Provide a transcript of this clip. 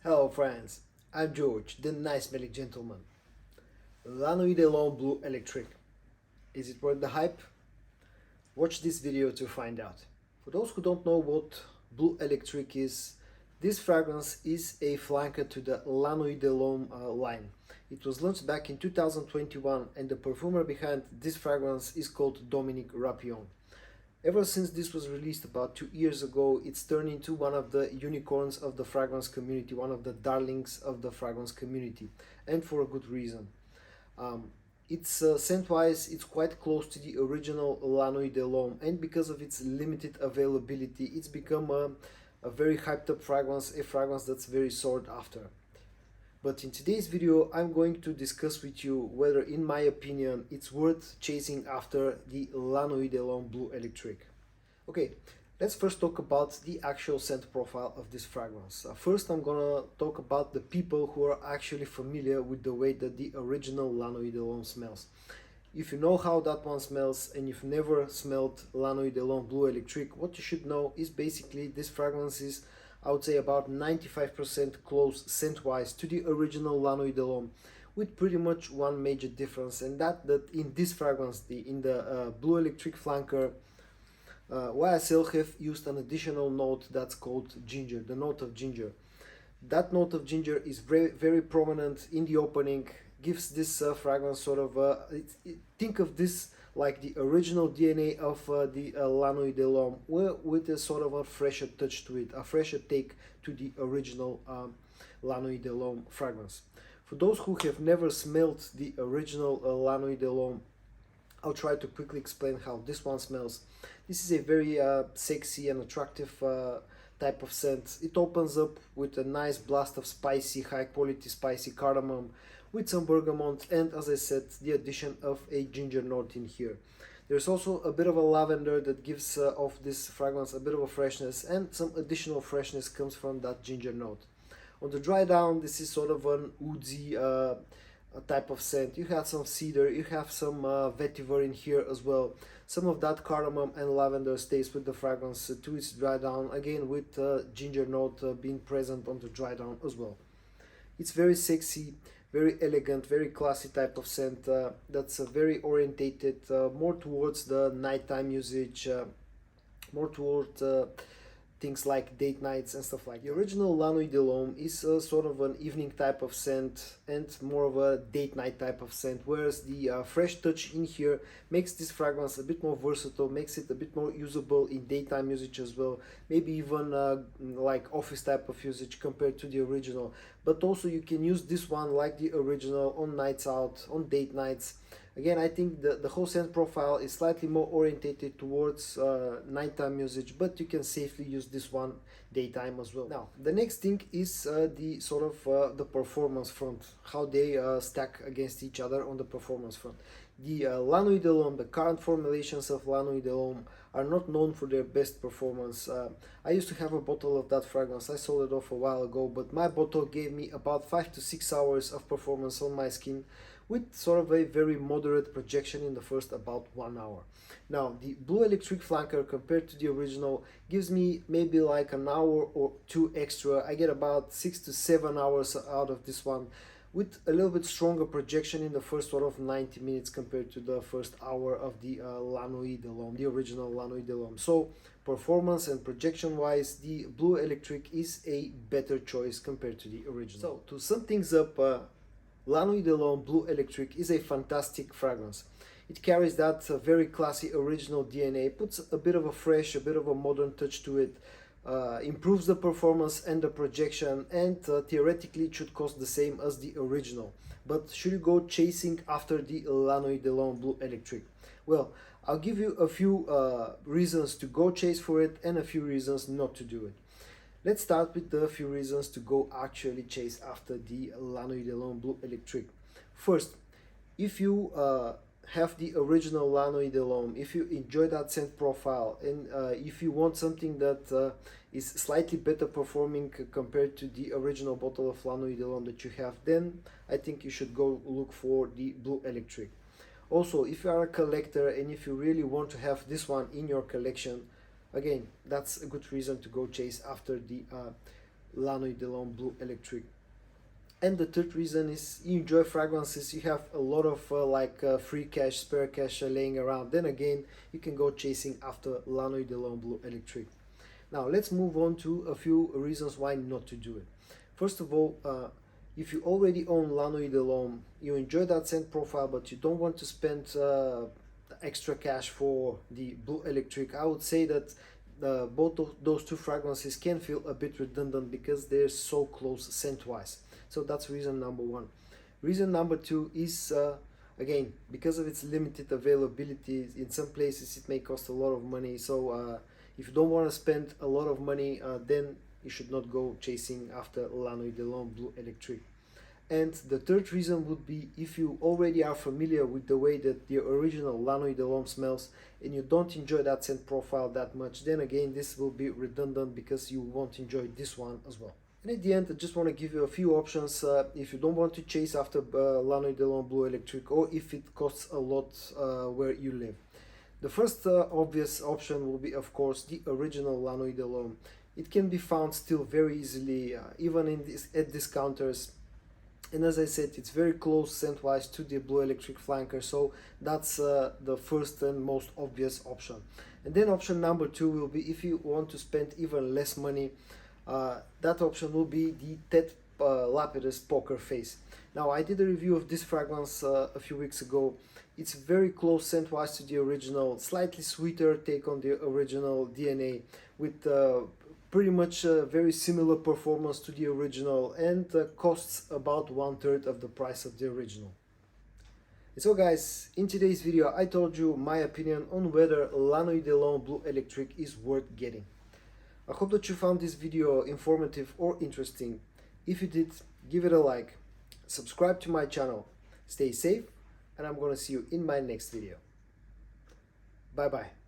Hello friends, I'm George, the nice smelling gentleman. La Nuit de L'Homme Bleu Electrique. Is it worth the hype? Watch this video to find out. For those who don't know what Bleu Electrique is, this fragrance is a flanker to the La Nuit de L'Homme line. It was launched back in 2021 and the perfumer behind this fragrance is called Dominique Rapillon. Ever since this was released about 2 years ago, it's turned into one of the unicorns of the fragrance community, one of the darlings of the fragrance community, and for a good reason. It's scent-wise, it's quite close to the original La Nuit de L'Homme, and because of its limited availability, it's become a very hyped up fragrance, a fragrance that's very sought after. But in today's video, I'm going to discuss with you whether, in my opinion, it's worth chasing after the La Nuit de L'Homme Bleu Electrique. Okay, let's first talk about the actual scent profile of this fragrance. First, I'm gonna talk about the people who are actually familiar with the way that the original La Nuit de L'Homme smells. If you know how that one smells and you've never smelled La Nuit de L'Homme Bleu Electrique, what you should know is basically this fragrance is, I would say, about 95% close scent-wise to the original La Nuit de L'Homme, with pretty much one major difference, and that in this fragrance, in the Bleu Electrique flanker, YSL have used an additional note that's called ginger, the note of ginger. That note of ginger is very, very prominent in the opening, gives this fragrance sort of, think of this like the original DNA of the La Nuit de L'Homme, with a sort of a fresher touch to it, a fresher take to the original La Nuit de L'Homme fragrance. For those who have never smelled the original La Nuit de L'Homme, I'll try to quickly explain how this one smells. This is a very sexy and attractive type of scent. It opens up with a nice blast of spicy, high quality spicy cardamom with some bergamot and, as I said, the addition of a ginger note in here. There's also a bit of a lavender that gives off this fragrance a bit of a freshness, and some additional freshness comes from that ginger note. On the dry down, this is sort of an woodsy type of scent. You have some cedar, you have some vetiver in here as well. Some of that cardamom and lavender stays with the fragrance to its dry down, again with ginger note being present on the dry down as well. It's very sexy, very elegant, very classy type of scent that's very orientated more towards the nighttime usage, more towards things like date nights and stuff like that. The original La Nuit de L'Homme is sort of an evening type of scent and more of a date night type of scent, whereas the fresh touch in here makes this fragrance a bit more versatile, makes it a bit more usable in daytime usage as well, maybe even like office type of usage compared to the original. But also you can use this one like the original on nights out, on date nights. Again, I think the whole scent profile is slightly more orientated towards nighttime usage, but you can safely use this one daytime as well. Now, the next thing is the sort of the performance front, how they stack against each other on the performance front. The La Nuit de L'Homme, the current formulations of La Nuit de L'Homme are not known for their best performance. I used to have a bottle of that fragrance. I sold it off a while ago, but my bottle gave me about 5 to 6 hours of performance on my skin, with sort of a very moderate projection in the first about 1 hour. Now, the Bleu Electrique flanker compared to the original gives me maybe like an hour or two extra. I get about 6 to 7 hours out of this one, with a little bit stronger projection in the first sort of 90 minutes compared to the first hour of the La Nuit de L'Homme, the original La Nuit de L'Homme. So, performance and projection wise, the Bleu Electrique is a better choice compared to the original. So, to sum things up, La Nuit de L'Homme Bleu Electrique is a fantastic fragrance. It carries that very classy original DNA, puts a bit of a fresh, a bit of a modern touch to it, improves the performance and the projection, and theoretically it should cost the same as the original. But should you go chasing after the La Nuit de L'Homme Bleu Electrique? Well, I'll give you a few reasons to go chase for it and a few reasons not to do it. Let's start with the few reasons to go actually chase after the La Nuit de L'Homme Bleu Electrique. First, if you have the original La Nuit de L'Homme, if you enjoy that scent profile, and if you want something that is slightly better performing compared to the original bottle of La Nuit de L'Homme that you have, then I think you should go look for the Bleu Electrique. Also, if you are a collector and if you really want to have this one in your collection, again, that's a good reason to go chase after the La Nuit de L'Homme Bleu Electrique. And the third reason is you enjoy fragrances, you have a lot of free cash, spare cash laying around. Then again, you can go chasing after La Nuit de L'Homme Bleu Electrique. Now let's move on to a few reasons why not to do it. First of all, if you already own La Nuit de L'Homme, you enjoy that scent profile, but you don't want to spend extra cash for the Bleu Electrique, I would say that both of those two fragrances can feel a bit redundant because they're so close scent-wise. So that's reason number one. Reason number two is again, because of its limited availability. In some places it may cost a lot of money, so if you don't want to spend a lot of money, then you should not go chasing after La Nuit de L'Homme Bleu Electrique. And the third reason would be if you already are familiar with the way that the original La Nuit de L'Homme smells and you don't enjoy that scent profile that much, then again this will be redundant because you won't enjoy this one as well. And at the end, I just want to give you a few options if you don't want to chase after La Nuit de L'Homme Bleu Electrique, or if it costs a lot where you live. The first obvious option will be, of course, the original La Nuit de L'Homme. It can be found still very easily, even at discounters. And as I said, it's very close scent-wise to the Bleu Electrique flanker, so that's the first and most obvious option. And then option number two will be if you want to spend even less money. That option will be the Tet Lapidus Poker Face. Now, I did a review of this fragrance a few weeks ago. It's very close scent-wise to the original, slightly sweeter take on the original DNA, with pretty much very similar performance to the original, and costs about 1/3 of the price of the original. And so guys, in today's video I told you my opinion on whether La Nuit de L'Homme Bleu Electrique is worth getting. I hope that you found this video informative or interesting. If you did, give it a like, subscribe to my channel, stay safe, and I'm gonna see you in my next video. Bye bye.